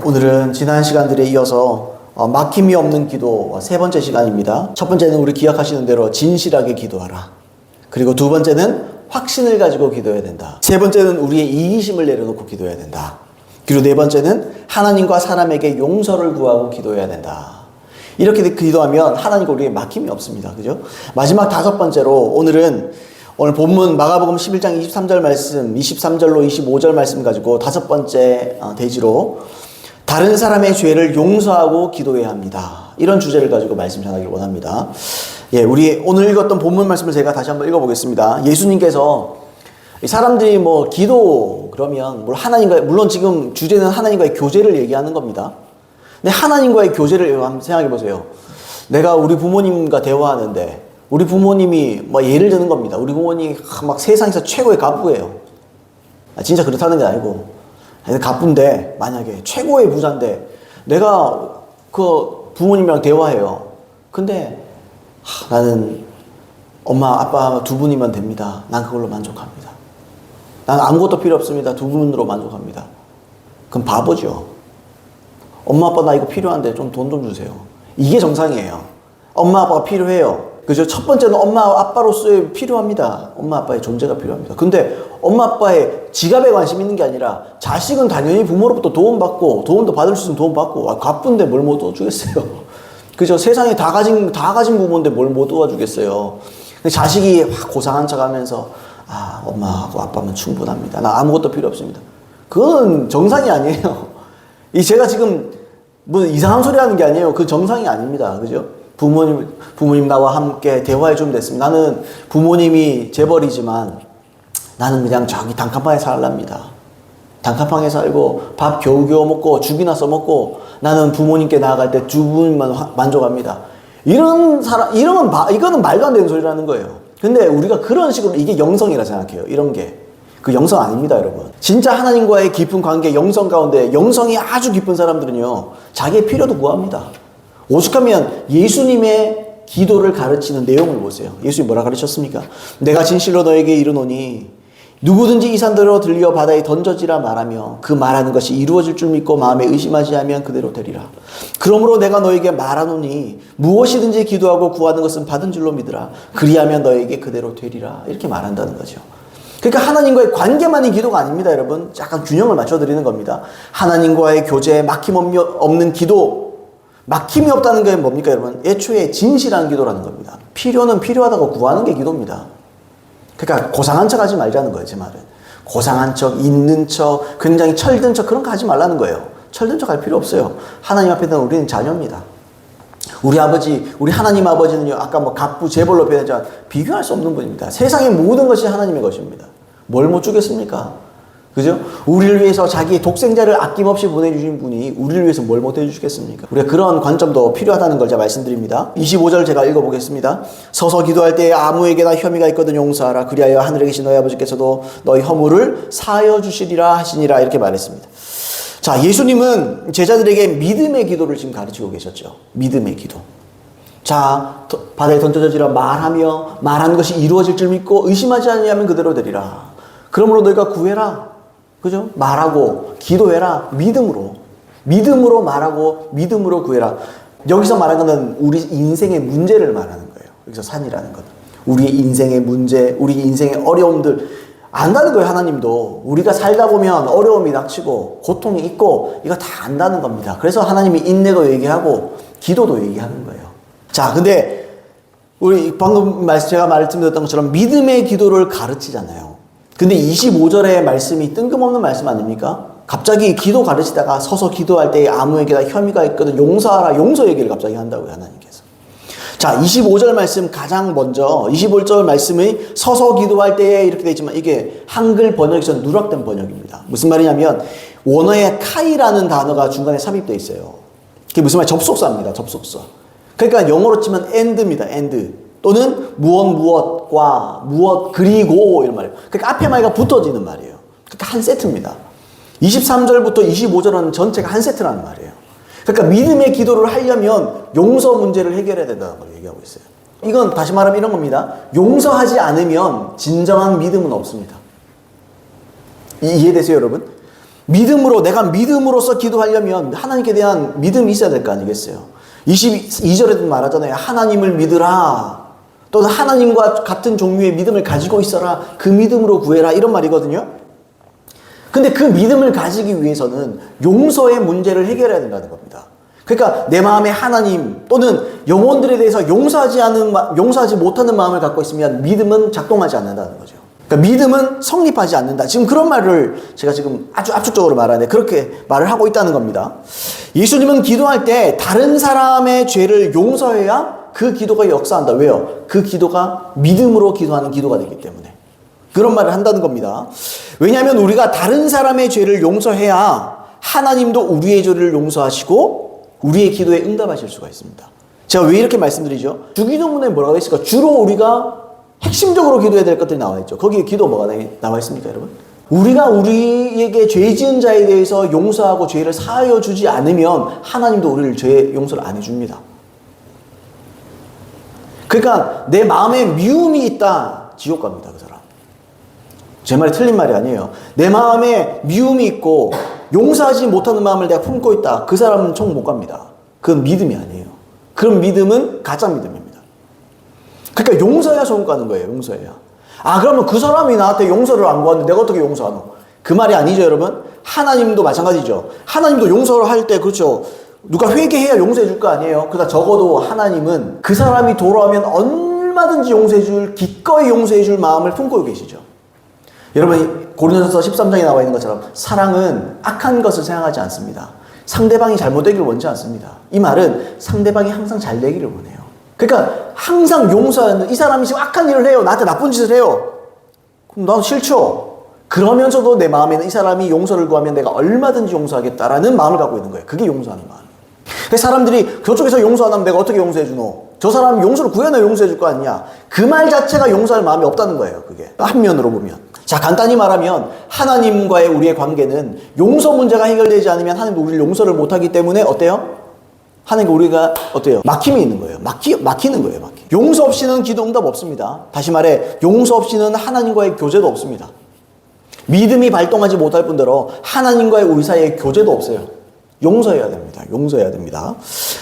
오늘은 지난 시간들에 이어서 막힘이 없는 기도 세 번째 시간입니다. 첫 번째는 우리 기억하시는 대로 진실하게 기도하라. 그리고 두 번째는 확신을 가지고 기도해야 된다. 세 번째는 우리의 이기심을 내려놓고 기도해야 된다. 그리고 네 번째는 하나님과 사람에게 용서를 구하고 기도해야 된다. 이렇게 기도하면 하나님과 우리에게 막힘이 없습니다. 그죠? 마지막 다섯 번째로 오늘 본문 마가복음 11장 23절 말씀, 23절로 25절 말씀 가지고 다섯 번째 대지로 다른 사람의 죄를 용서하고 기도해야 합니다. 이런 주제를 가지고 말씀 전하기를 원합니다. 우리 오늘 읽었던 본문 말씀을 제가 다시 한번 읽어보겠습니다. 예수님께서 사람들이 기도 그러면 물론 지금 주제는 하나님과의 교제를 얘기하는 겁니다. 근데 하나님과의 교제를 한번 생각해 보세요. 내가 우리 부모님과 대화하는데 우리 부모님이 예를 드는 겁니다. 우리 부모님이 세상에서 최고의 갑부예요. 진짜 그렇다는 게 아니고 갑부인데 만약에 최고의 부자인데 내가 그 부모님이랑 대화해요. 근데 나는 엄마 아빠 두 분이면 됩니다. 난 그걸로 만족합니다. 난 아무것도 필요 없습니다. 두 분으로 만족합니다. 그럼 바보죠. 엄마 아빠 나 이거 필요한데 좀 돈 좀 주세요. 이게 정상이에요. 엄마 아빠가 필요해요. 그죠? 첫 번째는 엄마 아빠로서의 필요합니다. 엄마 아빠의 존재가 필요합니다. 근데 엄마 아빠의 지갑에 관심 있는 게 아니라 자식은 당연히 부모로부터 도움받고 도움도 받을 수 있으면 도움받고 갑분데 뭘 못 도와주겠어요. 그죠? 세상에 다 가진 부모인데 뭘 못 도와주겠어요. 자식이 고상한 척 하면서 엄마하고 아빠면 충분합니다. 나 아무것도 필요 없습니다. 그건 정상이 아니에요. 제가 지금 이상한 소리 하는 게 아니에요. 그 정상이 아닙니다. 그죠? 부모님 나와 함께 대화해 주면 됐습니다. 나는 부모님이 재벌이지만 나는 그냥 저기 단칸방에 살랍니다. 단칸방에 살고 밥 겨우겨우 먹고 죽이나 써먹고 나는 부모님께 나아갈 때 두 분만 만족합니다. 이거는 말도 안 되는 소리라는 거예요. 근데 우리가 그런 식으로 이게 영성이라 생각해요. 이런 게. 그 영성 아닙니다, 여러분. 진짜 하나님과의 깊은 관계, 영성 가운데 영성이 아주 깊은 사람들은요, 자기의 필요도 구합니다. 오죽하면 예수님의 기도를 가르치는 내용을 보세요. 예수님이 뭐라 가르쳤습니까? 내가 진실로 너에게 이르노니 누구든지 이 산대로 들려 바다에 던져지라 말하며 그 말하는 것이 이루어질 줄 믿고 마음에 의심하지 않으면 그대로 되리라. 그러므로 내가 너에게 말하노니 무엇이든지 기도하고 구하는 것은 받은 줄로 믿으라. 그리하면 너에게 그대로 되리라. 이렇게 말한다는 거죠. 그러니까 하나님과의 관계만이 기도가 아닙니다, 여러분. 약간 균형을 맞춰드리는 겁니다. 하나님과의 교제, 막힘 없는 기도, 막힘이 없다는 게 뭡니까, 여러분? 애초에 진실한 기도라는 겁니다. 필요는 필요하다고 구하는 게 기도입니다. 그러니까 고상한 척 하지 말자는 거예요, 제 말은. 고상한 척, 있는 척, 굉장히 철든 척 그런 거 하지 말라는 거예요. 철든 척 할 필요 없어요. 하나님 앞에는 우리는 자녀입니다. 우리 하나님 아버지는요, 아까 갑부, 재벌로 표현했지만 비교할 수 없는 분입니다. 세상의 모든 것이 하나님의 것입니다. 뭘 못 주겠습니까? 그죠? 우리를 위해서 자기의 독생자를 아낌없이 보내주신 분이 우리를 위해서 뭘 못 해주시겠습니까? 우리가 그런 관점도 필요하다는 걸 제가 말씀드립니다. 25절 제가 읽어보겠습니다. 서서 기도할 때 아무에게나 혐의가 있거든 용서하라. 그리하여 하늘에 계신 너희 아버지께서도 너희 허물을 사하여 주시리라 하시니라. 이렇게 말했습니다. 자, 예수님은 제자들에게 믿음의 기도를 지금 가르치고 계셨죠. 믿음의 기도. 자, 바다에 던져지라 말하며 말한 것이 이루어질 줄 믿고 의심하지 않으면 그대로 되리라. 그러므로 너희가 구해라. 그죠? 말하고 기도해라. 믿음으로 말하고 믿음으로 구해라. 여기서 말하는 것은 우리 인생의 문제를 말하는 거예요. 여기서 산이라는 것. 우리의 인생의 문제, 우리 인생의 어려움들 안다는 거예요. 하나님도 우리가 살다 보면 어려움이 닥치고 고통이 있고 이거 다 안다는 겁니다. 그래서 하나님이 인내도 얘기하고 기도도 얘기하는 거예요. 자, 근데 우리 방금 제가 말씀드렸던 것처럼 믿음의 기도를 가르치잖아요. 근데 25절의 말씀이 뜬금없는 말씀 아닙니까? 갑자기 기도 가르치다가 서서 기도할 때 아무에게나 혐의가 있거든 용서하라. 용서 얘기를 갑자기 한다고요, 하나님께서. 자, 25절 말씀 가장 먼저 25절 말씀이 서서 기도할 때에 이렇게 되어 있지만 이게 한글 번역에서 누락된 번역입니다. 무슨 말이냐면 원어에 카이라는 단어가 중간에 삽입되어 있어요. 그게 무슨 말? 접속사입니다. 접속사. 그러니까 영어로 치면 and입니다. and. 또는 무엇과 무엇 그리고 이런 말이에요. 그러니까 앞에 말과 붙어지는 말이에요. 그러니까 한 세트입니다. 23절부터 25절은 전체가 한 세트라는 말이에요. 그러니까 믿음의 기도를 하려면 용서 문제를 해결해야 된다는 걸 얘기하고 있어요. 이건 다시 말하면 이런 겁니다. 용서하지 않으면 진정한 믿음은 없습니다. 이해되세요, 여러분? 믿음으로, 내가 믿음으로써 기도하려면 하나님께 대한 믿음이 있어야 될 거 아니겠어요? 22절에도 말하잖아요. 하나님을 믿으라. 또는 하나님과 같은 종류의 믿음을 가지고 있어라. 그 믿음으로 구해라. 이런 말이거든요. 근데 그 믿음을 가지기 위해서는 용서의 문제를 해결해야 된다는 겁니다. 그러니까 내 마음에 하나님 또는 영혼들에 대해서 용서하지 못하는 마음을 갖고 있으면 믿음은 작동하지 않는다는 거죠. 그러니까 믿음은 성립하지 않는다. 지금 그런 말을 제가 지금 아주 압축적으로 말하는데 그렇게 말을 하고 있다는 겁니다. 예수님은 기도할 때 다른 사람의 죄를 용서해야 그 기도가 역사한다. 왜요? 그 기도가 믿음으로 기도하는 기도가 되기 때문에. 그런 말을 한다는 겁니다. 왜냐하면 우리가 다른 사람의 죄를 용서해야 하나님도 우리의 죄를 용서하시고 우리의 기도에 응답하실 수가 있습니다. 제가 왜 이렇게 말씀드리죠? 주기도문에 뭐라고 했을까? 주로 우리가 핵심적으로 기도해야 될 것들이 나와 있죠. 거기에 기도 뭐가 나와 있습니까, 여러분? 우리가 우리에게 죄 지은 자에 대해서 용서하고 죄를 사하여 주지 않으면 하나님도 우리를 죄 용서를 안 해줍니다. 그러니까 내 마음에 미움이 있다, 지옥 갑니다, 그 사람. 제 말이 틀린 말이 아니에요. 내 마음에 미움이 있고 용서하지 못하는 마음을 내가 품고 있다, 그 사람은 총 못 갑니다. 그건 믿음이 아니에요. 그런 믿음은 가짜 믿음입니다. 그러니까 용서해야 소원 가는 거예요. 용서해야. 아, 그러면 그 사람이 나한테 용서를 안 구하는데 내가 어떻게 용서하노? 그 말이 아니죠, 여러분. 하나님도 마찬가지죠. 하나님도 용서를 할 때, 그렇죠, 누가 회개해야 용서해 줄 거 아니에요. 그러다 적어도 하나님은 그 사람이 돌아오면 얼마든지 용서해 줄, 기꺼이 용서해 줄 마음을 품고 계시죠. 여러분, 고린도전서 13장에 나와 있는 것처럼 사랑은 악한 것을 생각하지 않습니다. 상대방이 잘못되기를 원치 않습니다. 이 말은 상대방이 항상 잘 되기를 원해요. 그러니까 항상 용서하는, 이 사람이 지금 악한 일을 해요. 나한테 나쁜 짓을 해요. 그럼 나도 싫죠. 그러면서도 내 마음에는 이 사람이 용서를 구하면 내가 얼마든지 용서하겠다라는 마음을 갖고 있는 거예요. 그게 용서하는 마음. 그래서 사람들이 저쪽에서 용서 안 하면 내가 어떻게 용서해 주노? 저 사람이 용서를 구해야 용서해 줄 거 아니냐? 그 말 자체가 용서할 마음이 없다는 거예요. 그게 한면으로 보면. 자, 간단히 말하면 하나님과의 우리의 관계는 용서 문제가 해결되지 않으면 하나님도 우리를 용서를 못하기 때문에 어때요? 하나님과 우리가 어때요? 막힘이 있는 거예요. 막히는 거예요. 용서 없이는 기도 응답 없습니다. 다시 말해, 용서 없이는 하나님과의 교제도 없습니다. 믿음이 발동하지 못할 뿐더러 하나님과의 우리 사이에 교제도 없어요. 용서해야 됩니다. 용서해야 됩니다.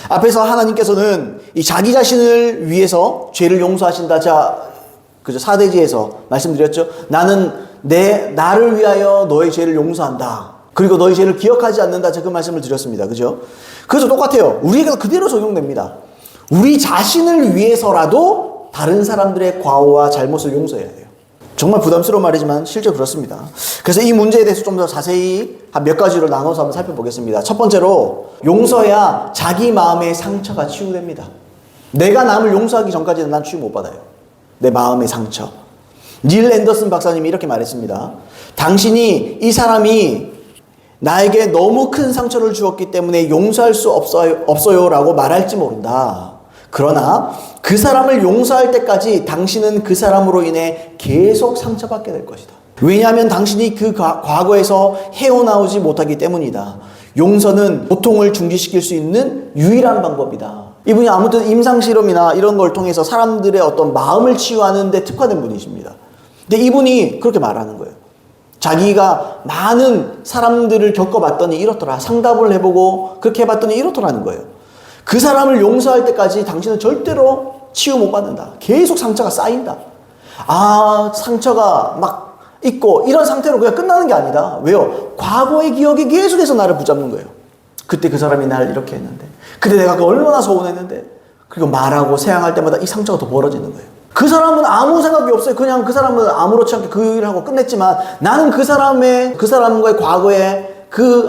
앞에서 하나님께서는 이 자기 자신을 위해서 죄를 용서하신다. 자, 그죠? 사대지에서 말씀드렸죠. 나는 나를 위하여 너의 죄를 용서한다. 그리고 너의 죄를 기억하지 않는다. 제가 그 말씀을 드렸습니다. 그죠? 그래서 똑같아요. 우리에게 그대로 적용됩니다. 우리 자신을 위해서라도 다른 사람들의 과오와 잘못을 용서해야 돼요. 정말 부담스러운 말이지만 실제 그렇습니다. 그래서 이 문제에 대해서 좀 더 자세히 한 몇 가지로 나눠서 한번 살펴보겠습니다. 첫 번째로, 용서해야 자기 마음의 상처가 치유됩니다. 내가 남을 용서하기 전까지는 난 치유 못 받아요. 내 마음의 상처. 닐 앤더슨 박사님이 이렇게 말했습니다. 당신이 이 사람이 나에게 너무 큰 상처를 주었기 때문에 용서할 수 없어요 라고 말할지 모른다. 그러나 그 사람을 용서할 때까지 당신은 그 사람으로 인해 계속 상처받게 될 것이다. 왜냐하면 당신이 그 과거에서 헤어나오지 못하기 때문이다. 용서는 고통을 중지시킬 수 있는 유일한 방법이다. 이분이 아무튼 임상실험이나 이런 걸 통해서 사람들의 어떤 마음을 치유하는 데 특화된 분이십니다. 근데 이분이 그렇게 말하는 거예요. 자기가 많은 사람들을 겪어봤더니 이렇더라. 상담을 해보고 그렇게 해봤더니 이렇더라는 거예요. 그 사람을 용서할 때까지 당신은 절대로 치유 못 받는다. 계속 상처가 쌓인다. 아, 상처가 막 있고 이런 상태로 그냥 끝나는 게 아니다. 왜요? 과거의 기억이 계속해서 나를 붙잡는 거예요. 그때 그 사람이 날 이렇게 했는데, 그때 내가 얼마나 서운했는데, 그리고 말하고 세양할 때마다 이 상처가 더 벌어지는 거예요. 그 사람은 아무 생각이 없어요. 그냥 그 사람은 아무렇지 않게 그 일을 하고 끝냈지만 나는 그 사람과의 과거에 그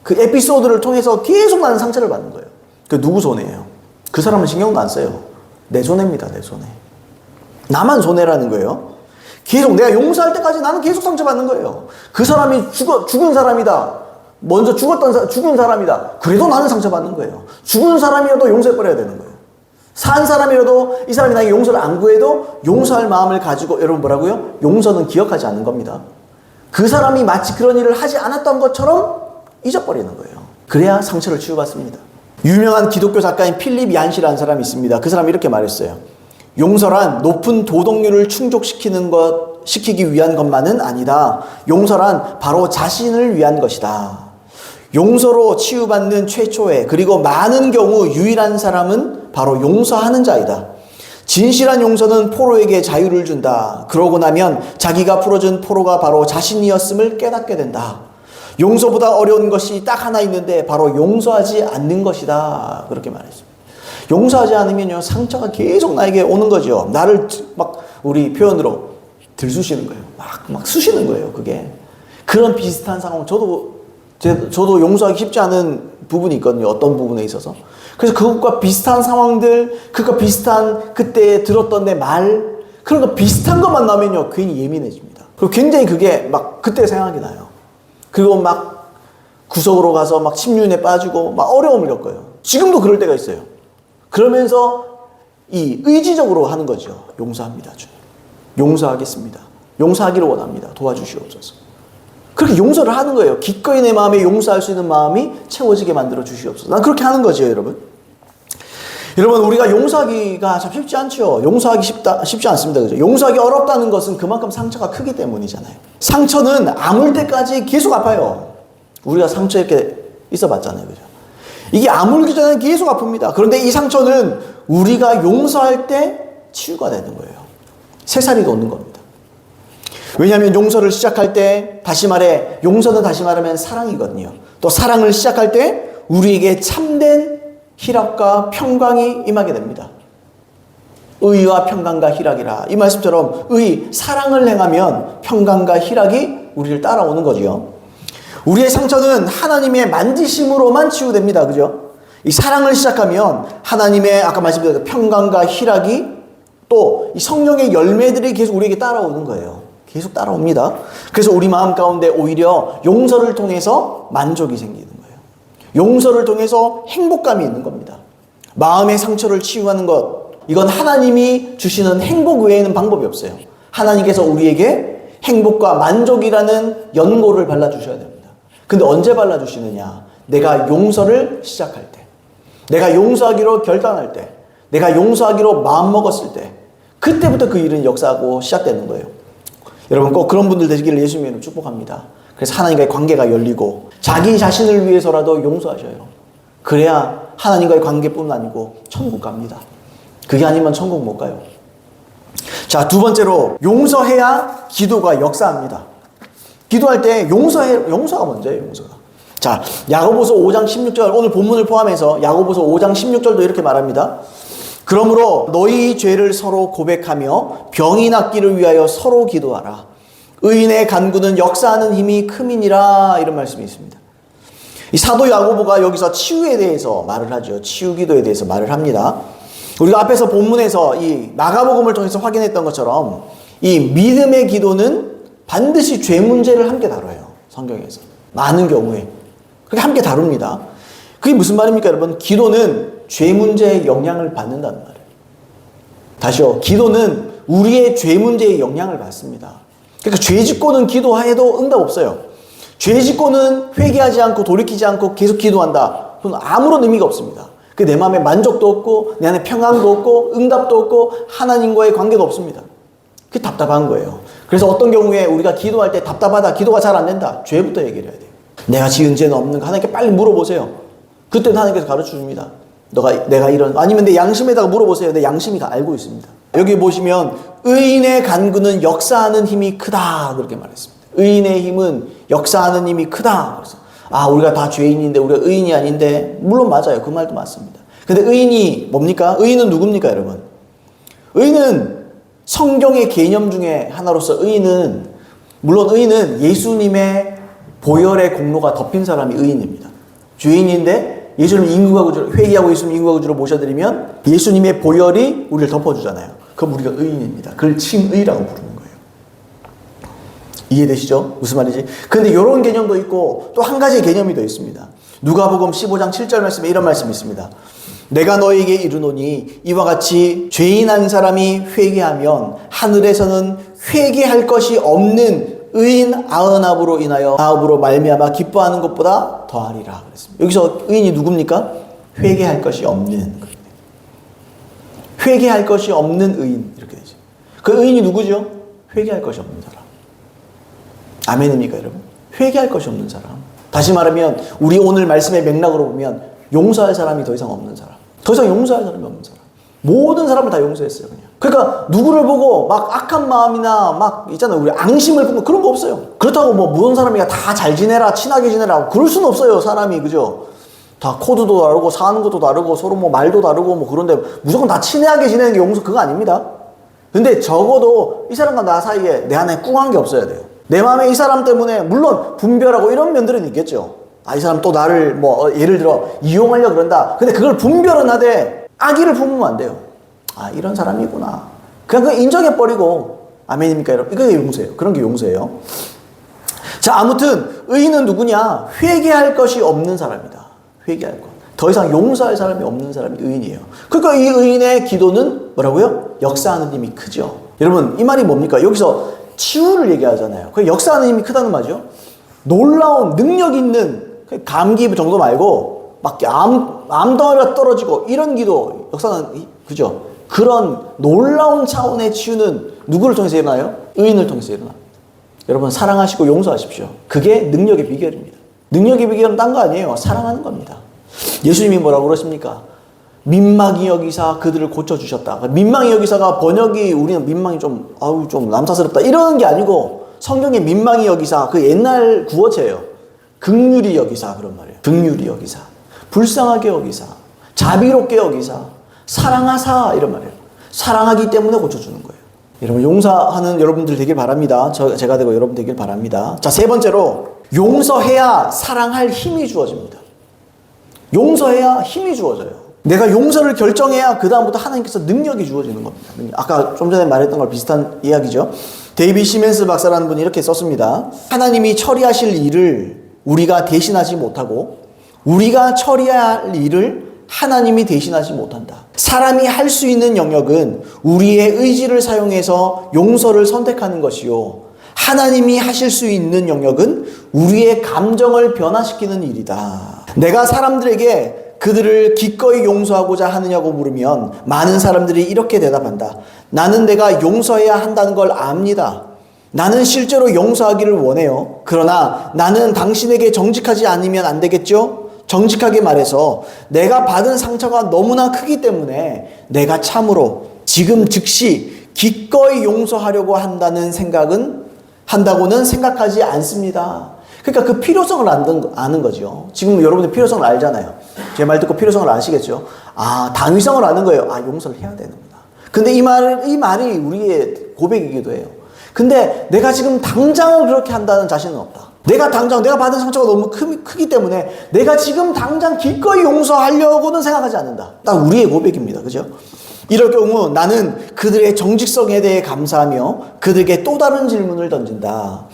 에피소드를 통해서 계속 나는 상처를 받는 거예요. 그 누구 손해예요? 그 사람은 신경도 안 써요. 내 손해입니다. 내 손해. 나만 손해라는 거예요. 계속 내가 용서할 때까지 나는 계속 상처받는 거예요. 그 사람이 죽은 사람이다. 먼저 죽은 사람이다. 그래도 나는 상처받는 거예요. 죽은 사람이라도 용서해버려야 되는 거예요. 산 사람이라도 이 사람이 나에게 용서를 안 구해도 용서할 마음을 가지고, 여러분 뭐라고요? 용서는 기억하지 않는 겁니다. 그 사람이 마치 그런 일을 하지 않았던 것처럼 잊어버리는 거예요. 그래야 상처를 치유받습니다. 유명한 기독교 작가인 필립 얀시라는 사람이 있습니다. 그 사람이 이렇게 말했어요. 용서란 높은 도덕률을 충족시키는 것 용서시키기 위한 것만은 아니다. 용서란 바로 자신을 위한 것이다. 용서로 치유받는 최초의 그리고 많은 경우 유일한 사람은 바로 용서하는 자이다. 진실한 용서는 포로에게 자유를 준다. 그러고 나면 자기가 풀어준 포로가 바로 자신이었음을 깨닫게 된다. 용서보다 어려운 것이 딱 하나 있는데 바로 용서하지 않는 것이다. 그렇게 말했습니다. 용서하지 않으면요, 상처가 계속 나에게 오는 거죠. 나를 막 우리 표현으로 들쑤시는 거예요. 막 쑤시는 거예요. 그게 그런 비슷한 상황. 저도 용서하기 쉽지 않은 부분이 있거든요. 어떤 부분에 있어서. 그래서 그것과 비슷한 상황들, 그것과 비슷한 그때 들었던 내 말, 그런 거 비슷한 것만 나면요, 괜히 예민해집니다. 그리고 굉장히 그게 막 그때 생각이 나요. 그리고 막 구석으로 가서 막 침륜에 빠지고 막 어려움을 겪어요. 지금도 그럴 때가 있어요. 그러면서 이 의지적으로 하는 거죠. 용서합니다. 주님. 용서하겠습니다. 용서하기를 원합니다. 도와주시옵소서. 그렇게 용서를 하는 거예요. 기꺼이 내 마음에 용서할 수 있는 마음이 채워지게 만들어 주시옵소서. 난 그렇게 하는 거죠, 여러분. 여러분, 우리가 용서하기가 참 쉽지 않죠. 용서하기 쉽지 않습니다. 그죠? 용서하기 어렵다는 것은 그만큼 상처가 크기 때문이잖아요. 상처는 아물 때까지 계속 아파요. 우리가 상처 이렇게 있어 봤잖아요. 그죠? 이게 아물기 전에는 계속 아픕니다. 그런데 이 상처는 우리가 용서할 때 치유가 되는 거예요. 새살이 돋는 겁니다. 왜냐하면 용서를 시작할 때, 용서는 다시 말하면 사랑이거든요. 또 사랑을 시작할 때 우리에게 참된 희락과 평강이 임하게 됩니다. 의와 평강과 희락이라. 이 말씀처럼 사랑을 행하면 평강과 희락이 우리를 따라오는 거죠. 우리의 상처는 하나님의 만지심으로만 치유됩니다. 그죠? 이 사랑을 시작하면 하나님의 아까 말씀드린 평강과 희락이 또 이 성령의 열매들이 계속 우리에게 따라오는 거예요. 계속 따라옵니다. 그래서 우리 마음 가운데 오히려 용서를 통해서 만족이 생기는 거예요. 용서를 통해서 행복감이 있는 겁니다. 마음의 상처를 치유하는 것, 이건 하나님이 주시는 행복 외에는 방법이 없어요. 하나님께서 우리에게 행복과 만족이라는 연고를 발라주셔야 됩니다. 근데 언제 발라주시느냐? 내가 용서를 시작할 때, 내가 용서하기로 결단할 때, 내가 용서하기로 마음먹었을 때, 그때부터 그 일은 역사하고 시작되는 거예요. 여러분 꼭 그런 분들 되시기를 예수님으로 축복합니다. 그래서 하나님과의 관계가 열리고 자기 자신을 위해서라도 용서하셔요. 그래야 하나님과의 관계뿐 아니고 천국 갑니다. 그게 아니면 천국 못 가요. 자, 두 번째로 용서해야 기도가 역사합니다. 기도할 때 용서가 먼저예요. 용서가. 자, 야고보서 5장 16절, 오늘 본문을 포함해서 야고보서 5장 16절도 이렇게 말합니다. 그러므로 너희 죄를 서로 고백하며 병이 낫기를 위하여 서로 기도하라. 의인의 간구는 역사하는 힘이 크민이라. 이런 말씀이 있습니다. 이 사도 야고보가 여기서 치유에 대해서 말을 하죠. 치유 기도에 대해서 말을 합니다. 우리가 앞에서 본문에서 이 마가복음을 통해서 확인했던 것처럼 이 믿음의 기도는 반드시 죄 문제를 함께 다뤄요. 성경에서 많은 경우에 그렇게 함께 다룹니다. 그게 무슨 말입니까, 여러분? 기도는 죄 문제에 영향을 받는다는 말이에요. 다시요. 기도는 우리의 죄 문제에 영향을 받습니다. 그러니까 죄 짓고는 기도해도 응답 없어요. 죄 짓고는 회개하지 않고 돌이키지 않고 계속 기도한다. 그건 아무런 의미가 없습니다. 그 내 마음에 만족도 없고 내 안에 평안도 없고 응답도 없고 하나님과의 관계도 없습니다. 그게 답답한 거예요. 그래서 어떤 경우에 우리가 기도할 때 답답하다, 기도가 잘 안 된다. 죄부터 얘기를 해야 돼요. 내가 지은 죄는 없는가? 하나님께 빨리 물어보세요. 그때는 하나님께서 가르쳐 줍니다. 내가 이런, 아니면 내 양심에다가 물어보세요. 내 양심이 다 알고 있습니다. 여기 보시면 의인의 간구는 역사하는 힘이 크다. 그렇게 말했습니다. 의인의 힘은 역사하는 힘이 크다. 그래서 우리가 다 죄인인데 우리가 의인이 아닌데, 물론 맞아요. 그 말도 맞습니다. 근데 의인이 뭡니까? 의인은 누굽니까, 여러분? 의인은 성경의 개념 중에 하나로서 물론 의인은 예수님의 보혈의 공로가 덮인 사람이 의인입니다. 죄인인데 예수님 인구가 구주로, 회개하고 예수님 인구가 구주로 모셔드리면 예수님의 보혈이 우리를 덮어주잖아요. 그럼 우리가 의인입니다. 그걸 칭의라고 부르는 거예요. 이해되시죠? 무슨 말이지? 근데 이런 개념도 있고 또 한 가지 개념이 더 있습니다. 누가복음 15장 7절 말씀에 이런 말씀이 있습니다. 내가 너에게 이르노니 이와 같이 죄인 한 사람이 회개하면 하늘에서는 회개할 것이 없는 의인 아흔아브로 말미암아 기뻐하는 것보다 더하리라 그랬습니다. 여기서 의인이 누굽니까? 회개할 것이 없는 거예요. 회개할 것이 없는 의인, 이렇게 되죠. 그 의인이 누구죠? 회개할 것이 없는 사람. 아멘입니까, 여러분? 회개할 것이 없는 사람. 다시 말하면 우리 오늘 말씀의 맥락으로 보면 용서할 사람이 더 이상 없는 사람. 더 이상 용서할 사람이 없는 사람. 모든 사람을 다 용서했어요, 그냥. 그러니까 누구를 보고 막 악한 마음이나 막 있잖아요. 우리 앙심을 품고 그런 거 없어요. 그렇다고 뭐 무슨 사람이야 다 잘 지내라, 친하게 지내라. 그럴 수는 없어요, 사람이. 그죠? 다 코드도 다르고 사는 것도 다르고 서로 뭐 말도 다르고 뭐 그런데 무조건 다 친하게 지내는 게 용서 그거 아닙니다. 근데 적어도 이 사람과 나 사이에 내 안에 꿍한 게 없어야 돼요. 내 마음에 이 사람 때문에 물론 분별하고 이런 면들은 있겠죠. 아, 이 사람 또 나를 뭐 예를 들어 이용하려고 그런다. 근데 그걸 분별은 하되 악의를 품으면 안 돼요. 아, 이런 사람이구나. 그냥 그거 인정해버리고. 아멘입니까, 여러분? 그게 용서예요. 그런 게 용서예요. 자, 아무튼 의인은 누구냐? 회개할 것이 없는 사람이다. 회개할 것. 더 이상 용서할 사람이 없는 사람이 의인이에요. 그러니까 이 의인의 기도는 뭐라고요? 역사하는 힘이 크죠. 여러분, 이 말이 뭡니까? 여기서 치유를 얘기하잖아요. 그 역사하는 힘이 크다는 말이죠. 놀라운 능력 있는 감기 정도 말고 막 암덩어리가 떨어지고 이런 기도, 역사는 그죠? 그런 놀라운 차원의 치유는 누구를 통해서 일어나요? 의인을 통해서 일어납니다. 여러분, 사랑하시고 용서하십시오. 그게 능력의 비결입니다. 능력의 비결은 딴 거 아니에요. 사랑하는 겁니다. 예수님이 뭐라고 그러십니까? 민망히 여기사 그들을 고쳐주셨다. 민망히 여기사가 번역이 우리는 민망히 좀 남사스럽다 이러는 게 아니고 성경의 민망히 여기사 그 옛날 구어체예요. 긍휼히 여기사 그런 말이에요. 긍휼히 여기사, 불쌍하게 여기사, 자비롭게 여기사, 사랑하사 이런 말이에요. 사랑하기 때문에 고쳐주는 거예요. 여러분, 용서하는 여러분들 되길 바랍니다. 제가 되고 여러분 되길 바랍니다. 자, 세 번째로 용서해야 사랑할 힘이 주어집니다. 용서해야 힘이 주어져요. 내가 용서를 결정해야 그 다음부터 하나님께서 능력이 주어지는 겁니다. 아까 좀 전에 말했던 걸 비슷한 이야기죠. 데이비드 시멘스 박사라는 분이 이렇게 썼습니다. 하나님이 처리하실 일을 우리가 대신하지 못하고 우리가 처리해야 할 일을 하나님이 대신하지 못한다. 사람이 할 수 있는 영역은 우리의 의지를 사용해서 용서를 선택하는 것이요. 하나님이 하실 수 있는 영역은 우리의 감정을 변화시키는 일이다. 내가 사람들에게 그들을 기꺼이 용서하고자 하느냐고 물으면 많은 사람들이 이렇게 대답한다. 나는 내가 용서해야 한다는 걸 압니다. 나는 실제로 용서하기를 원해요. 그러나 나는 당신에게 정직하지 않으면 안 되겠죠? 정직하게 말해서 내가 받은 상처가 너무나 크기 때문에 내가 참으로 지금 즉시 기꺼이 용서하려고 한다고는 생각하지 않습니다. 그러니까 그 필요성을 아는 거죠. 지금 여러분들 필요성을 알잖아요. 제 말 듣고 필요성을 아시겠죠? 아, 당위성을 아는 거예요. 아, 용서를 해야 되는구나. 근데 이 말이 우리의 고백이기도 해요. 근데 내가 지금 당장 그렇게 한다는 자신은 없다. 내가 받은 상처가 너무 크기 때문에 내가 지금 당장 기꺼이 용서하려고는 생각하지 않는다. 딱 우리의 고백입니다. 그죠? 이럴 경우 나는 그들의 정직성에 대해 감사하며 그들에게 또 다른 질문을 던진다.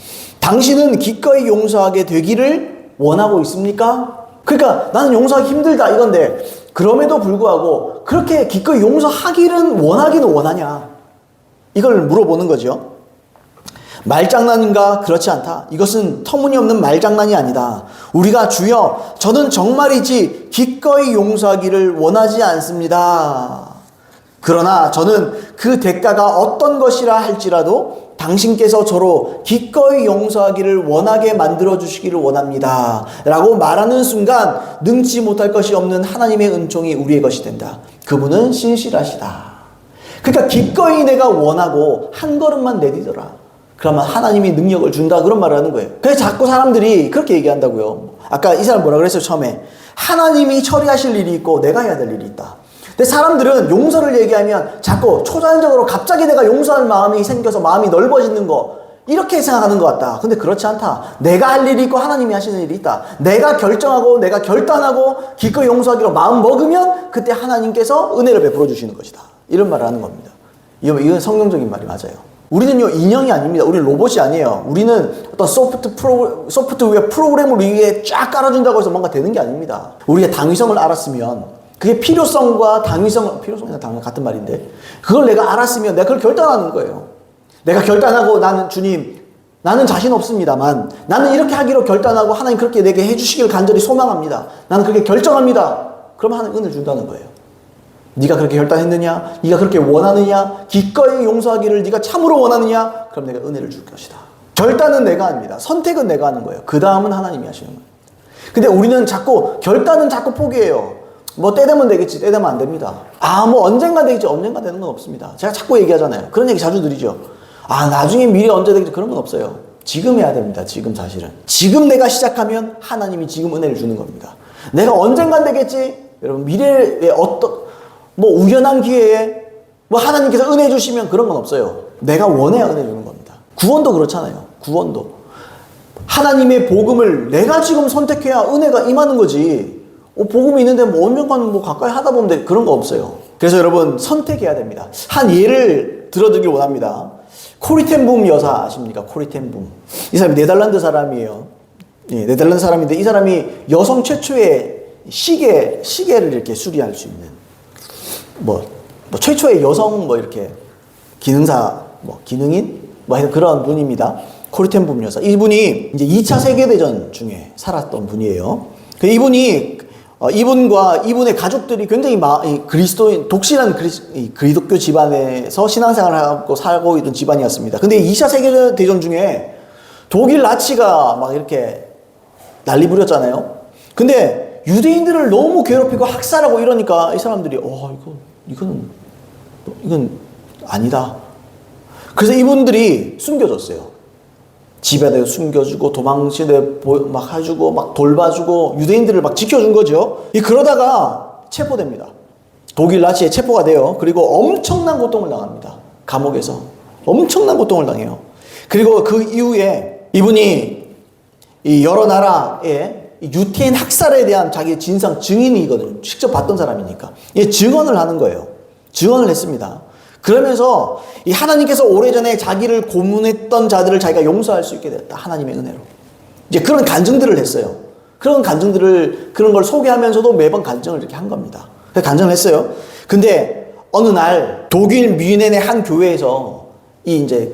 당신은 기꺼이 용서하게 되기를 원하고 있습니까? 그러니까 나는 용서하기 힘들다 이건데 그럼에도 불구하고 그렇게 기꺼이 용서하기는 원하냐? 이걸 물어보는 거죠. 말장난인가? 그렇지 않다. 이것은 터무니없는 말장난이 아니다. 우리가 주여 저는 정말이지 기꺼이 용서하기를 원하지 않습니다. 그러나 저는 그 대가가 어떤 것이라 할지라도 당신께서 저로 기꺼이 용서하기를 원하게 만들어주시기를 원합니다. 라고 말하는 순간 능치 못할 것이 없는 하나님의 은총이 우리의 것이 된다. 그분은 신실하시다. 그러니까 기꺼이 내가 원하고 한 걸음만 내디뎌라. 그러면 하나님이 능력을 준다 그런 말을 하는 거예요. 그래서 자꾸 사람들이 그렇게 얘기한다고요. 아까 이 사람 뭐라 그랬어요 처음에? 하나님이 처리하실 일이 있고 내가 해야 될 일이 있다. 근데 사람들은 용서를 얘기하면 자꾸 초자연적으로 갑자기 내가 용서할 마음이 생겨서 마음이 넓어지는 거 이렇게 생각하는 것 같다. 근데 그렇지 않다. 내가 할 일이 있고 하나님이 하시는 일이 있다. 내가 결정하고 내가 결단하고 기꺼이 용서하기로 마음 먹으면 그때 하나님께서 은혜를 베풀어 주시는 것이다. 이런 말을 하는 겁니다. 이건 성경적인 말이 맞아요. 우리는요 인형이 아닙니다. 우리는 로봇이 아니에요. 우리는 어떤 소프트웨어 프로그램을 위에 쫙 깔아준다고 해서 뭔가 되는 게 아닙니다. 우리가 당위성을 알았으면 그게 필요성이나 당위 같은 말인데 그걸 내가 알았으면 내가 그걸 결단하는 거예요. 내가 결단하고 나는 주님 나는 자신 없습니다만 나는 이렇게 하기로 결단하고 하나님 그렇게 내게 해주시길 간절히 소망합니다. 나는 그렇게 결정합니다. 그럼 하나님 은혜를 준다는 거예요. 네가 그렇게 결단했느냐? 네가 그렇게 원하느냐? 기꺼이 용서하기를 네가 참으로 원하느냐? 그럼 내가 은혜를 줄 것이다. 결단은 내가 합니다. 선택은 내가 하는 거예요. 그 다음은 하나님이 하시는 거예요. 근데 우리는 결단은 자꾸 포기해요. 뭐 때 되면 되겠지, 때 되면 안 됩니다. 뭐 언젠가 되겠지, 언젠가 되는 건 없습니다. 제가 자꾸 얘기하잖아요. 그런 얘기 자주 드리죠. 나중에 미래 언제 되겠지, 그런 건 없어요. 지금 해야 됩니다. 지금 사실은. 지금 내가 시작하면 하나님이 지금 은혜를 주는 겁니다. 내가 언젠간 되겠지, 여러분 미래에 우연한 기회에 하나님께서 은혜 주시면 그런 건 없어요. 내가 원해야 은혜 주는 겁니다. 구원도 그렇잖아요. 구원도. 하나님의 복음을 내가 지금 선택해야 은혜가 임하는 거지. 복음이 있는데 언젠간 가까이 하다 보면 돼. 그런 거 없어요. 그래서 여러분 선택해야 됩니다. 한 예를 들어드리길 원합니다. 코리 텐 붐 여사 아십니까? 코리 텐 붐. 이 사람이 네덜란드 사람이에요. 예, 네덜란드 사람인데 이 사람이 여성 최초의 시계를 이렇게 수리할 수 있는 최초의 여성 이렇게 기능사 기능인 그런 분입니다. 코리 텐 붐 여사. 이분이 이제 2차 세계대전 중에 살았던 분이에요. 이분과 이분의 가족들이 굉장히 그리스도인, 독실한 그리스도 집안에서 신앙생활을 하고 살고 있던 집안이었습니다. 근데 2차 세계대전 중에 독일 나치가 이렇게 난리 부렸잖아요. 근데 유대인들을 너무 괴롭히고 학살하고 이러니까 이 사람들이, 이건 아니다. 그래서 이분들이 숨겨졌어요. 집에다 숨겨주고 도망치대 해주고 돌봐주고 유대인들을 지켜준 거죠. 그러다가 체포됩니다. 독일 나치에 체포가 돼요. 그리고 엄청난 고통을 당합니다. 감옥에서 엄청난 고통을 당해요. 그리고 그 이후에 이분이 여러 나라의 유태인 학살에 대한 자기의 진상 증인이거든요. 직접 봤던 사람이니까 증언을 하는 거예요. 증언을 했습니다. 그러면서 이 하나님께서 오래전에 자기를 고문했던 자들을 자기가 용서할 수 있게 됐다. 하나님의 은혜로. 이제 그런 간증들을 했어요. 그런 걸 소개하면서도 매번 간증을 이렇게 한 겁니다. 그래서 간증을 했어요. 근데 어느 날 독일 뮌헨의 한 교회에서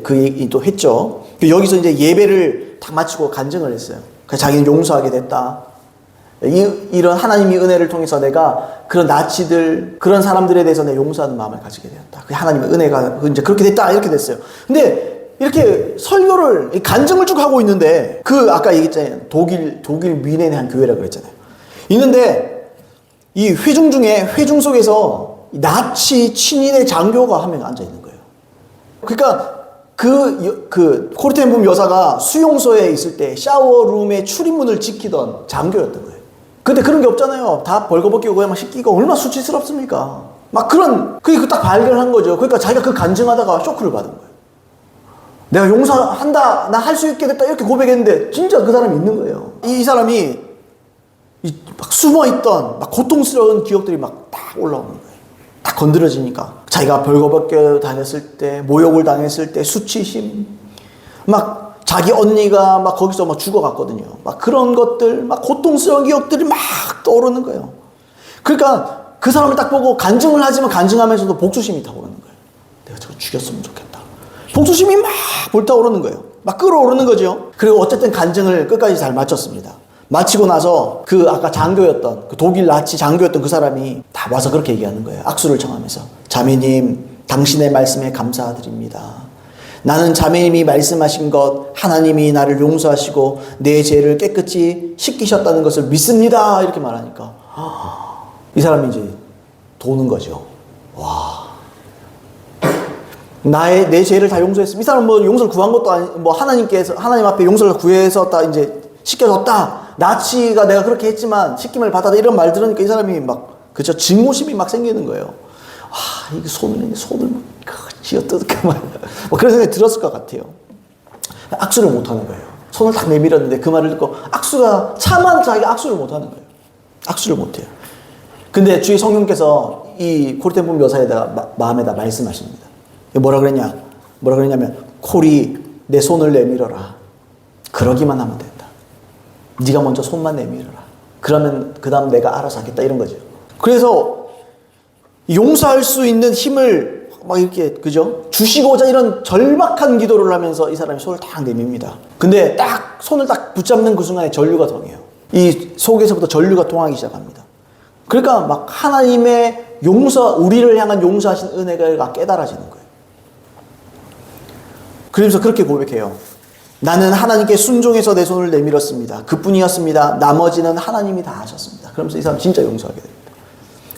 그 얘기도 했죠. 여기서 이제 예배를 다 마치고 간증을 했어요. 그래서 자기는 용서하게 됐다. 이런 하나님의 은혜를 통해서 내가 그런 나치들, 그런 사람들에 대해서 내 용서하는 마음을 가지게 되었다. 그 하나님의 은혜가 이제 그렇게 됐다. 이렇게 됐어요. 근데 이렇게 설교를, 간증을 쭉 하고 있는데, 아까 얘기했잖아요. 독일 뮌헨의 한 교회라고 그랬잖아요. 있는데, 이 회중 속에서 나치 친인의 장교가 한 명 앉아 있는 거예요. 그러니까, 코리 텐 붐 여사가 수용소에 있을 때 샤워룸의 출입문을 지키던 장교였던 거예요. 근데 그런 게 없잖아요. 다 벌거벗기고 그냥 씻기고 얼마나 수치스럽습니까? 그게 딱 발견한 거죠. 그러니까 자기가 간증하다가 쇼크를 받은 거예요. 내가 용서한다, 나 할 수 있게 됐다, 이렇게 고백했는데, 진짜 그 사람이 있는 거예요. 이 사람이 숨어있던 고통스러운 기억들이 딱 올라오는 거예요. 딱 건드려지니까. 자기가 벌거벗겨 다녔을 때, 모욕을 당했을 때, 수치심, 자기 언니가 거기서 죽어갔거든요. 그런 것들, 고통스러운 기억들이 떠오르는 거예요. 그러니까 그 사람을 딱 보고 간증을 하지만 간증하면서도 복수심이 타오르는 거예요. 내가 저거 죽였으면 좋겠다. 복수심이 불타오르는 거예요. 끌어오르는 거죠. 그리고 어쨌든 간증을 끝까지 잘 마쳤습니다. 마치고 나서 아까 장교였던, 독일 나치 장교였던 그 사람이 다 와서 그렇게 얘기하는 거예요. 악수를 청하면서. 자매님, 당신의 말씀에 감사드립니다. 나는 자매님이 말씀하신 것, 하나님이 나를 용서하시고 내 죄를 깨끗이 씻기셨다는 것을 믿습니다. 이렇게 말하니까 이 사람이 이제 도는 거죠. 와, 내 죄를 다 용서했습니다. 이 사람은 용서를 구한 것도 아니고 하나님 앞에 용서를 구해서 이제 씻겨줬다. 나치가 내가 그렇게 했지만 씻김을 받았다. 이런 말 들으니까 이 사람이 증오심이 생기는 거예요. 이게 손을 쥐어뜯을까 말이야. 그런 생각이 들었을 것 같아요. 악수를 못 하는 거예요. 손을 딱 내밀었는데 그 말을 듣고 차마 자기가 악수를 못 하는 거예요. 악수를 못 해요. 근데 주의 성령께서 이 코리 텐 붐 여사에다가 마음에다 말씀하십니다. 뭐라 그랬냐면, 코리, 내 손을 내밀어라. 그러기만 하면 된다. 네가 먼저 손만 내밀어라. 그러면 그 다음 내가 알아서 하겠다. 이런 거죠. 그래서 용서할 수 있는 힘을 이렇게, 주시고자 이런 절박한 기도를 하면서 이 사람이 손을 딱 내밉니다. 근데 손을 딱 붙잡는 그 순간에 전류가 통해요. 이 속에서부터 전류가 통하기 시작합니다. 그러니까 하나님의 우리를 향한 용서하신 은혜가 깨달아지는 거예요. 그러면서 그렇게 고백해요. 나는 하나님께 순종해서 내 손을 내밀었습니다. 그뿐이었습니다. 나머지는 하나님이 다 하셨습니다. 그러면서 이 사람 진짜 용서하게 됩니다.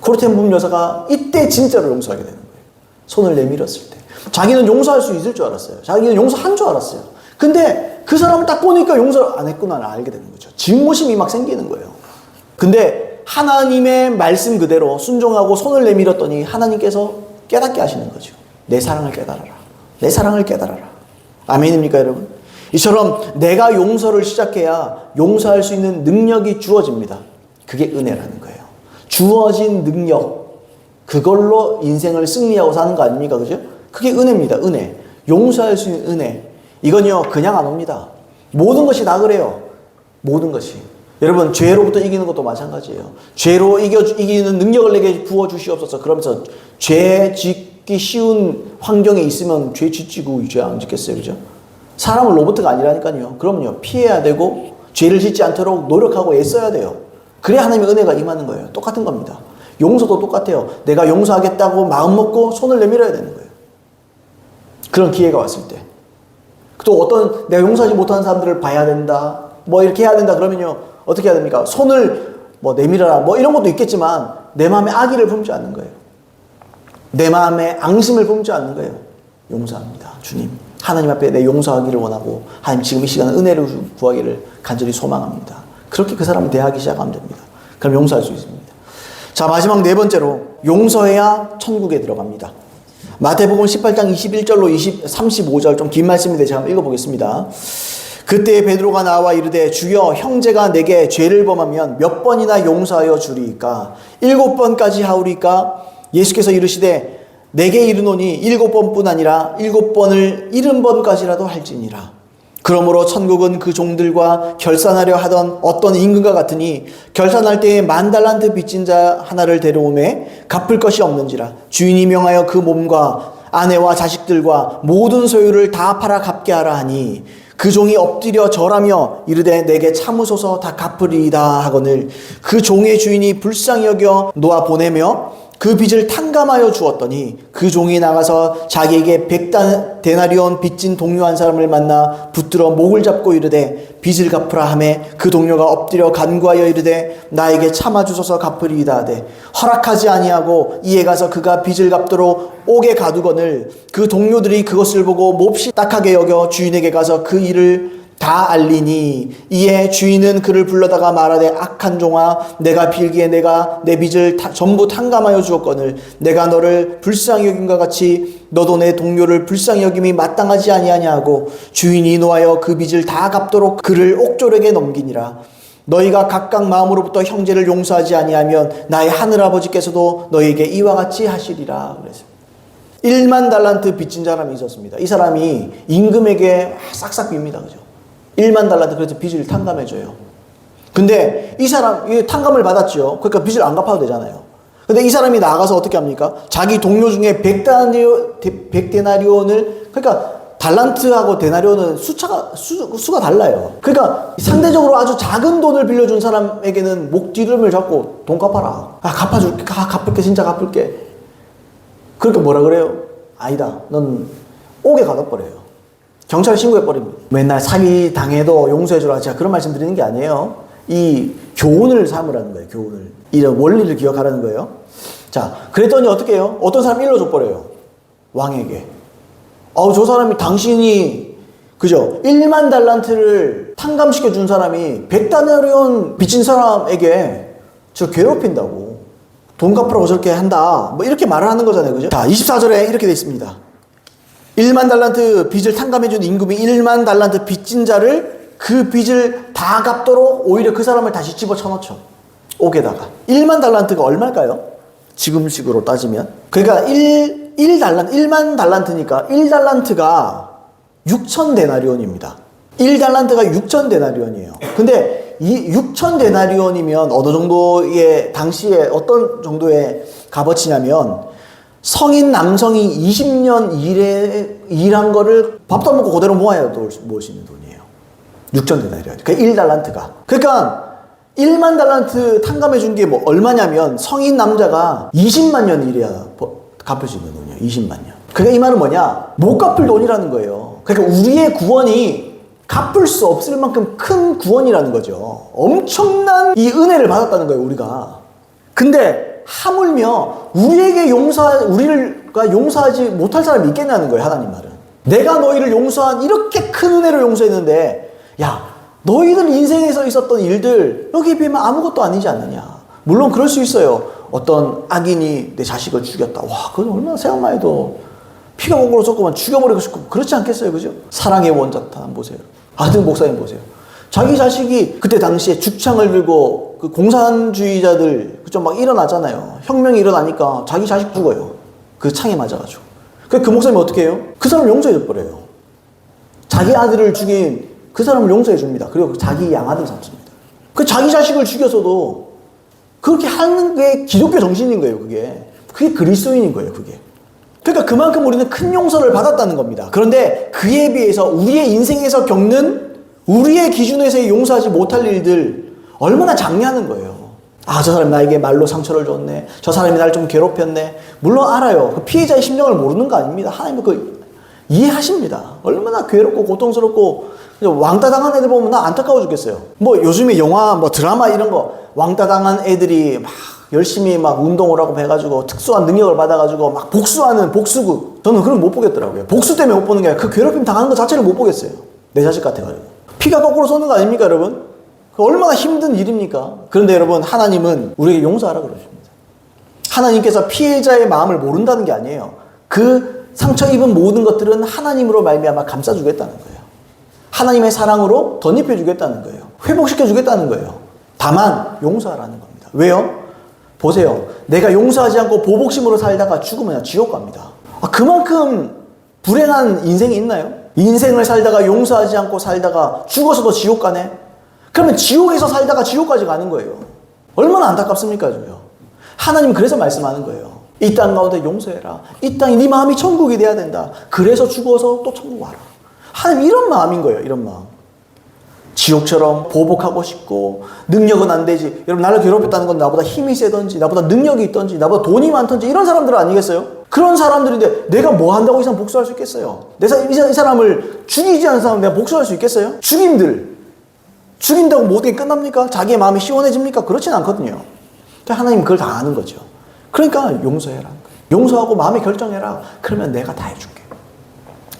코르텐 붐 여사가 이때 진짜로 용서하게 되는 거예요. 손을 내밀었을 때. 자기는 용서할 수 있을 줄 알았어요. 자기는 용서한 줄 알았어요. 근데 그 사람을 딱 보니까 용서 안 했구나를 알게 되는 거죠. 증오심이 막 생기는 거예요. 근데 하나님의 말씀 그대로 순종하고 손을 내밀었더니 하나님께서 깨닫게 하시는 거죠. 내 사랑을 깨달아라. 내 사랑을 깨달아라. 아멘입니까, 여러분? 이처럼 내가 용서를 시작해야 용서할 수 있는 능력이 주어집니다. 그게 은혜라는 거예요. 주어진 능력, 그걸로 인생을 승리하고 사는 거 아닙니까? 그죠? 그게 은혜입니다. 은혜. 용서할 수 있는 은혜. 이건요, 그냥 안 옵니다. 모든 것이 다 그래요. 모든 것이. 여러분, 죄로부터 이기는 것도 마찬가지예요. 죄로 이기는 능력을 내게 부어주시옵소서. 그러면서 죄 짓기 쉬운 환경에 있으면 죄 짓지고 죄 안 짓겠어요. 그죠? 사람은 로봇가 아니라니까요. 그럼요, 피해야 되고 죄를 짓지 않도록 노력하고 애써야 돼요. 그래야 하나님의 은혜가 임하는 거예요. 똑같은 겁니다. 용서도 똑같아요. 내가 용서하겠다고 마음 먹고 손을 내밀어야 되는 거예요. 그런 기회가 왔을 때. 또 어떤 내가 용서하지 못하는 사람들을 봐야 된다. 뭐 이렇게 해야 된다 그러면요. 어떻게 해야 됩니까? 손을 뭐 내밀어라. 뭐 이런 것도 있겠지만 내 마음에 악의를 품지 않는 거예요. 내 마음에 앙심을 품지 않는 거예요. 용서합니다. 주님. 하나님 앞에 내 용서하기를 원하고 하나님 지금 이 시간은 은혜를 구하기를 간절히 소망합니다. 그렇게 그 사람을 대하기 시작하면 됩니다. 그럼 용서할 수 있습니다. 자, 마지막 네 번째로 용서해야 천국에 들어갑니다. 마태복음 18장 21절로 35절 좀 긴 말씀인데 제가 한번 읽어보겠습니다. 그때 베드로가 나와 이르되 주여 형제가 내게 죄를 범하면 몇 번이나 용서하여 주리이까 7번까지 하오리까 예수께서 이르시되 내게 이르노니 7번뿐 아니라 7번을 70번까지라도 할지니라. 그러므로 천국은 그 종들과 결산하려 하던 어떤 임금과 같으니 결산할 때에 10,000달란트 빚진 자 하나를 데려오매 갚을 것이 없는지라. 주인이 명하여 그 몸과 아내와 자식들과 모든 소유를 다 팔아 갚게 하라 하니 그 종이 엎드려 절하며 이르되 내게 참으소서 다 갚으리이다 하거늘 그 종의 주인이 불쌍히 여겨 놓아 보내며 그 빚을 탕감하여 주었더니 그 종이 나가서 자기에게 100데나리온 빚진 동료 한 사람을 만나 붙들어 목을 잡고 이르되 빚을 갚으라 하매 그 동료가 엎드려 간구하여 이르되 나에게 참아주소서 갚으리이다 하되 허락하지 아니하고 이에 가서 그가 빚을 갚도록 옥에 가두거늘 그 동료들이 그것을 보고 몹시 딱하게 여겨 주인에게 가서 그 일을 다 알리니 이에 주인은 그를 불러다가 말하되 악한 종아 내가 빌기에 내가 내 빚을 전부 탕감하여 주었거늘 내가 너를 불쌍히 여김과 같이 너도 내 동료를 불쌍히 여김이 마땅하지 아니하냐 하고 주인이 노하여 그 빚을 다 갚도록 그를 옥졸에게 넘기니라. 너희가 각각 마음으로부터 형제를 용서하지 아니하면 나의 하늘아버지께서도 너희에게 이와 같이 하시리라. 그랬습니다. 10,000달란트 빚진 사람이 있었습니다. 이 사람이 임금에게 싹싹 빕니다. 그죠? 10,000달란트 그래서 빚을 탕감해줘요. 근데 이 사람, 이 탕감을 받았죠. 그러니까 빚을 안 갚아도 되잖아요. 근데 이 사람이 나가서 어떻게 합니까? 자기 동료 중에 100데나리온을, 그러니까 달란트하고 데나리온은 수가 달라요. 그러니까 상대적으로 아주 작은 돈을 빌려준 사람에게는 목 뒤름을 잡고 돈 갚아라. 아, 갚아줄게. 갚을게. 진짜 갚을게. 그러니까 뭐라 그래요? 아니다. 넌 옥에 가둬버려요. 경찰에 신고해버립니다. 맨날 사기 당해도 용서해주라. 제가 그런 말씀 드리는 게 아니에요. 이 교훈을 삼으라는 거예요. 교훈을. 이런 원리를 기억하라는 거예요. 자, 그랬더니 어떻게 해요? 어떤 사람이 일러줘버려요. 왕에게. 저 사람이 당신이, 그죠? 10,000달란트를 탕감시켜준 사람이 100데나리온 빚진 사람에게 저 괴롭힌다고. 돈 갚으라고 저렇게 한다. 뭐 이렇게 말을 하는 거잖아요. 그죠? 자, 24절에 이렇게 되어 있습니다. 10,000달란트 빚을 탕감해준 임금이 10,000달란트 빚진 자를 그 빚을 다 갚도록 오히려 그 사람을 다시 집어쳐넣죠. 옥에다가. 10,000달란트가 얼마일까요? 지금식으로 따지면. 그러니까 10,000달란트니까 1달란트가 6,000데나리온입니다. 1달란트가 6,000데나리온이에요. 근데 이 6,000데나리온이면 어느 정도의 당시에 어떤 정도의 값어치냐면 성인 남성이 20년 일한 거를 밥도 안 먹고 그대로 모아야 모을 수 있는 돈이에요. 6,000데나리온. 그러니까 1달란트가. 그러니까 1만 달란트 탕감해 준 게 뭐 얼마냐면 성인 남자가 20만 년 일해야 갚을 수 있는 돈이에요. 20만 년. 그러니까 이 말은 뭐냐? 못 갚을 돈이라는 거예요. 그러니까 우리의 구원이 갚을 수 없을 만큼 큰 구원이라는 거죠. 엄청난 이 은혜를 받았다는 거예요, 우리가. 근데 하물며 우리가 용서하지 못할 사람이 있겠냐는 거예요, 하나님 말은. 내가 너희를 용서한 이렇게 큰 은혜를 용서했는데, 야, 너희들 인생에서 있었던 일들 여기에 비하면 아무것도 아니지 않느냐. 물론 그럴 수 있어요. 어떤 악인이 내 자식을 죽였다. 와, 그건 얼마나 생각만 해도 피가 거꾸로 섞으면 죽여버리고 싶고 그렇지 않겠어요, 그죠? 사랑의 원자탄 보세요. 아들 목사님 보세요. 자기 자식이 그때 당시에 죽창을 들고 그 공산주의자들 그좀 막 일어나잖아요. 혁명이 일어나니까 자기 자식 죽어요. 그 창에 맞아가지고. 그 목사님이 어떻게 해요? 그 사람을 용서해 버려요. 자기 아들을 죽인 그 사람을 용서해 줍니다. 그리고 자기 양아들 삼습니다. 그 자기 자식을 죽여서도 그렇게 하는 게 기독교 정신인 거예요, 그게. 그게 그리스도인인 거예요, 그게. 그러니까 그만큼 우리는 큰 용서를 받았다는 겁니다. 그런데 그에 비해서 우리의 인생에서 겪는 우리의 기준에서 용서하지 못할 일들 얼마나 장려하는 거예요. 아, 저 사람이 나에게 말로 상처를 줬네. 저 사람이 나를 좀 괴롭혔네. 물론 알아요. 그 피해자의 심정을 모르는 거 아닙니다. 하나님은 그 이해하십니다. 얼마나 괴롭고 고통스럽고 왕따 당한 애들 보면 나 안타까워 죽겠어요. 뭐 요즘에 영화, 뭐 드라마 이런 거 왕따 당한 애들이 막 열심히 막 운동을 하고 해가지고 특수한 능력을 받아가지고 막 복수하는 복수극. 저는 그런 거 못 보겠더라고요. 복수 때문에 못 보는 게 아니라 그 괴롭힘 당하는 것 자체를 못 보겠어요. 내 자식 같아가지고. 피가 거꾸로 솟는 거 아닙니까, 여러분? 그 얼마나 힘든 일입니까? 그런데 여러분, 하나님은 우리에게 용서하라 그러십니다. 하나님께서 피해자의 마음을 모른다는 게 아니에요. 그 상처 입은 모든 것들은 하나님으로 말미암아 감싸주겠다는 거예요. 하나님의 사랑으로 덧입혀주겠다는 거예요. 회복시켜주겠다는 거예요. 다만 용서하라는 겁니다. 왜요? 보세요. 내가 용서하지 않고 보복심으로 살다가 죽으면 지옥 갑니다. 그만큼 불행한 인생이 있나요? 인생을 살다가 용서하지 않고 살다가 죽어서도 지옥 가네? 그러면 지옥에서 살다가 지옥까지 가는 거예요. 얼마나 안타깝습니까, 저요? 하나님 그래서 말씀하는 거예요. 이 땅 가운데 용서해라. 이 땅이 네 마음이 천국이 돼야 된다. 그래서 죽어서 또 천국 와라. 하나님 이런 마음인 거예요. 이런 마음. 지옥처럼 보복하고 싶고 능력은 안 되지. 여러분 나를 괴롭혔다는 건 나보다 힘이 세든지 나보다 능력이 있든지 나보다 돈이 많든지 이런 사람들 아니겠어요? 그런 사람들인데 내가 뭐 한다고 이 사람 복수할 수 있겠어요? 이 사람을 죽이지 않은 사람 내가 복수할 수 있겠어요? 죽인다고 모든 게 끝납니까? 자기의 마음이 시원해집니까? 그렇진 않거든요. 그러니까 하나님은 그걸 다 아는 거죠. 그러니까 용서해라. 용서하고 마음에 결정해라. 그러면 내가 다 해줄게.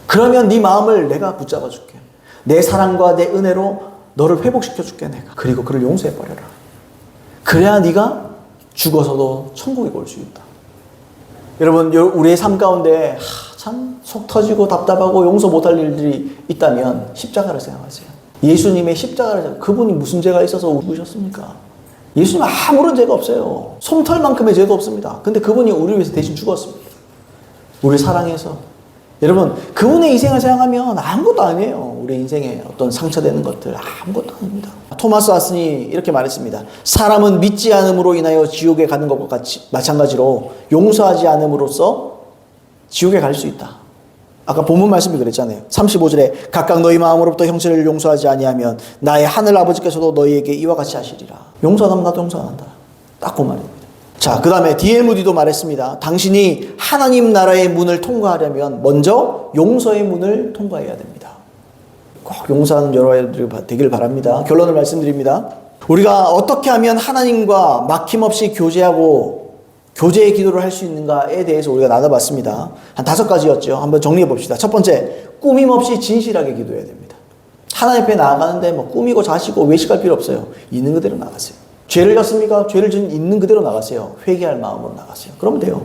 그러면 네 마음을 내가 붙잡아 줄게. 내 사랑과 내 은혜로 너를 회복시켜 줄게 내가. 그리고 그를 용서해 버려라. 그래야 네가 죽어서도 천국에 올 수 있다. 여러분 우리의 삶 가운데 참 속 터지고 답답하고 용서 못할 일들이 있다면 십자가를 생각하세요. 예수님의 십자가를 그분이 무슨 죄가 있어서 죽으셨습니까? 예수님 아무런 죄가 없어요. 솜털만큼의 죄도 없습니다. 근데 그분이 우리를 위해서 대신 죽었습니다. 우리를 사랑해서. 여러분 그분의 희생을 생각하면 아무것도 아니에요. 우리 인생에 어떤 상처되는 것들 아무것도 아닙니다. 토마스 왓슨이 이렇게 말했습니다. 사람은 믿지 않음으로 인하여 지옥에 가는 것과 같이 마찬가지로 용서하지 않음으로써 지옥에 갈 수 있다. 아까 본문 말씀이 그랬잖아요. 35절에 각각 너희 마음으로부터 형제를 용서하지 아니하면 나의 하늘 아버지께서도 너희에게 이와 같이 하시리라. 용서하면 나도 용서한다. 딱 그 말입니다. 자, 그 다음에 D.L. 무디도 말했습니다. 당신이 하나님 나라의 문을 통과하려면 먼저 용서의 문을 통과해야 됩니다. 꼭 용서하는 여러분들이 되길 바랍니다. 결론을 말씀드립니다. 우리가 어떻게 하면 하나님과 막힘없이 교제의 기도를 할 수 있는가에 대해서 우리가 나눠봤습니다. 한 5가지였죠. 한번 정리해 봅시다. 첫 번째, 꾸밈없이 진실하게 기도해야 됩니다. 하나님 앞에 나아가는데 뭐 꾸미고 자시고 외식할 필요 없어요. 있는 그대로 나가세요. 죄를 졌습니까? 죄를 있는 그대로 나가세요. 회개할 마음으로 나가세요. 그러면 돼요.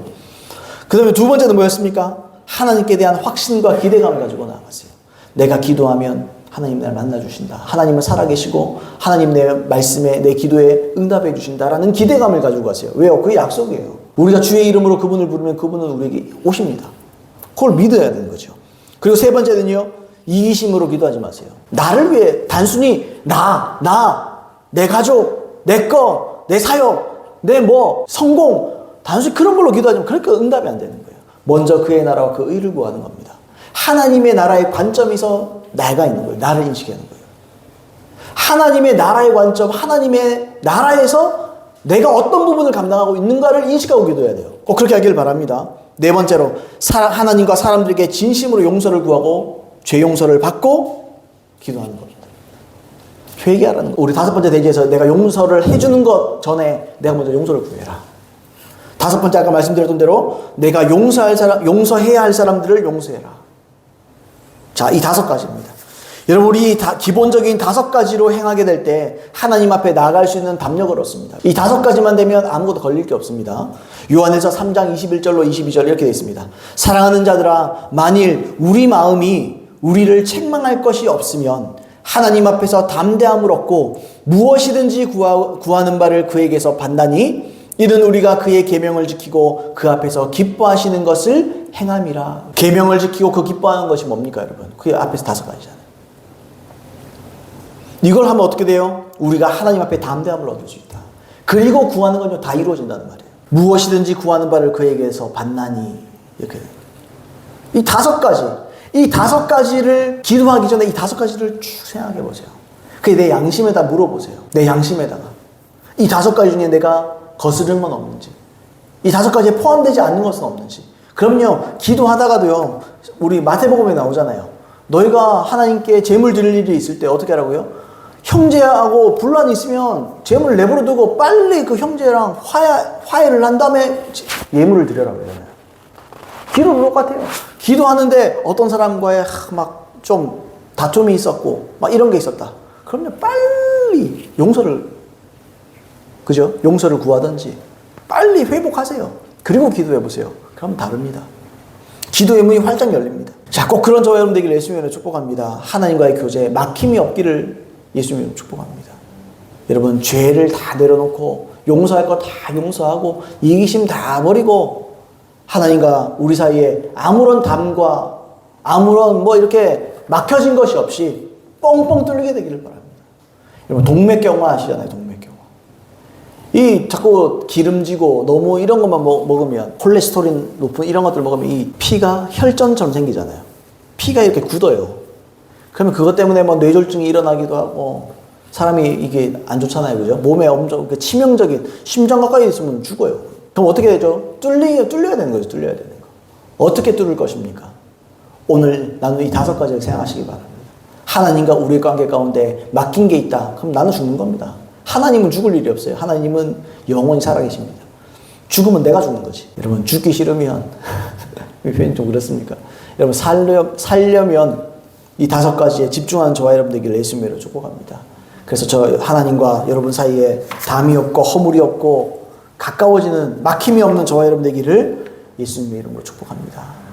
그 다음에 두 번째는 뭐였습니까? 하나님께 대한 확신과 기대감을 가지고 나가세요. 내가 기도하면 하나님 날 만나주신다. 하나님은 살아계시고 하나님 내 말씀에 내 기도에 응답해 주신다라는 기대감을 가지고 가세요. 왜요? 그게 약속이에요. 우리가 주의 이름으로 그분을 부르면 그분은 우리에게 오십니다. 그걸 믿어야 되는 거죠. 그리고 세 번째는요. 이기심으로 기도하지 마세요. 나를 위해 단순히 내 가족, 내 거, 내 사역, 내 성공 단순히 그런 걸로 기도하지만 그러니까 응답이 안 되는 거예요. 먼저 그의 나라와 그 의를 구하는 겁니다. 하나님의 나라의 관점에서 내가 있는 거예요. 나를 인식하는 거예요. 하나님의 나라의 관점, 하나님의 나라에서 내가 어떤 부분을 감당하고 있는가를 인식하고 기도해야 돼요. 꼭 그렇게 하길 바랍니다. 네 번째로, 하나님과 사람들에게 진심으로 용서를 구하고 죄 용서를 받고 기도하는 겁니다. 회개하라는 거. 우리 다섯 번째 대지에서 내가 용서를 해주는 것 전에 내가 먼저 용서를 구해라. 다섯 번째, 아까 말씀드렸던 대로 내가 용서해야 할 사람들을 용서해라. 자, 이 다섯 가지입니다. 여러분, 우리 기본적인 다섯 가지로 행하게 될 때 하나님 앞에 나아갈 수 있는 담력을 얻습니다. 이 다섯 가지만 되면 아무것도 걸릴 게 없습니다. 요한일서 3장 21절로 22절 이렇게 되어 있습니다. 사랑하는 자들아, 만일 우리 마음이 우리를 책망할 것이 없으면 하나님 앞에서 담대함을 얻고 무엇이든지 구하는 바를 그에게서 받나니 이는 우리가 그의 계명을 지키고 그 앞에서 기뻐하시는 것을 행함이라. 계명을 지키고 그 기뻐하는 것이 뭡니까, 여러분? 그 앞에서 다섯 가지잖아요. 이걸 하면 어떻게 돼요? 우리가 하나님 앞에 담대함을 얻을 수 있다. 그리고 구하는 건요, 다 이루어진다는 말이에요. 무엇이든지 구하는 바를 그에게서 받나니. 이렇게. 이 다섯 가지를 기도하기 전에 이 다섯 가지를 쭉 생각해 보세요. 그게 내 양심에다 물어보세요. 내 양심에다가. 이 다섯 가지 중에 내가 거스른 건 없는지, 이 다섯 가지에 포함되지 않는 것은 없는지. 그럼요, 기도하다가도요, 우리 마태복음에 나오잖아요. 너희가 하나님께 재물 드릴 일이 있을 때 어떻게 하라고요? 형제하고 분란이 있으면 재물을 내버려 두고 빨리 그 형제랑 화해를 한 다음에 예물을 드려라고 해요. 기도도 똑같아요. 기도하는데 어떤 사람과의 막 좀 다툼이 있었고 막 이런 게 있었다. 그러면 빨리 용서를 구하든지 빨리 회복하세요. 그리고 기도해 보세요. 그럼 다릅니다. 기도의 문이 활짝 열립니다. 자, 꼭 그런 저와 여러분 되기를 예수님으로 축복합니다. 하나님과의 교제에 막힘이 없기를 예수님으로 축복합니다. 여러분, 죄를 다 내려놓고 용서할 거 다 용서하고 이기심 다 버리고 하나님과 우리 사이에 아무런 담과 아무런 이렇게 막혀진 것이 없이 뻥뻥 뚫리게 되기를 바랍니다. 여러분, 동맥경화 아시잖아요. 동맥경화. 이 자꾸 기름지고 너무 이런 것만 먹으면, 콜레스테롤 높은 이런 것들 먹으면 이 피가 혈전처럼 생기잖아요. 피가 이렇게 굳어요. 그러면 그것 때문에 뇌졸중이 일어나기도 하고 사람이 이게 안 좋잖아요. 그죠? 몸에 엄청 치명적인, 심장 가까이 있으면 죽어요. 그럼 어떻게 되죠? 뚫려야 되는 거죠. 뚫려야 되는 거. 어떻게 뚫을 것입니까? 오늘 나는 이 다섯 가지를 생각하시기 바랍니다. 하나님과 우리의 관계 가운데 막힌 게 있다. 그럼 나는 죽는 겁니다. 하나님은 죽을 일이 없어요. 하나님은 영원히 살아계십니다. 죽으면 내가 죽는 거지. 여러분, 죽기 싫으면 표현이 좀 그렇습니까? 여러분, 살려면 이 다섯 가지에 집중하는 저와 여러분 되기를 예수님으로 축복합니다. 그래서 저 하나님과 여러분 사이에 담이 없고 허물이 없고 가까워지는 막힘이 없는 저와 여러분 되기를 예수님의 이름으로 축복합니다.